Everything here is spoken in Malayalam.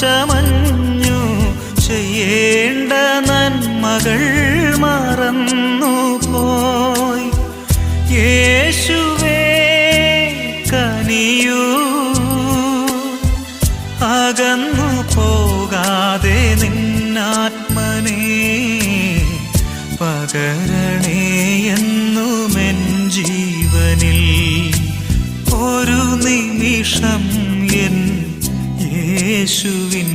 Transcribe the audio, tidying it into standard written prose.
ചമഞ്ഞു ചെയ്യേണ്ട നന്മകൾ മറന്നു പോയി. യേശുവേ കനിയൂ, അകന്നു പോകാതെ നിന്നാത്മനേ പകരണേ എന്നുമെൻ ജീവനിൽ. ഒരു നിമിഷം എൻ യേശുവിൻ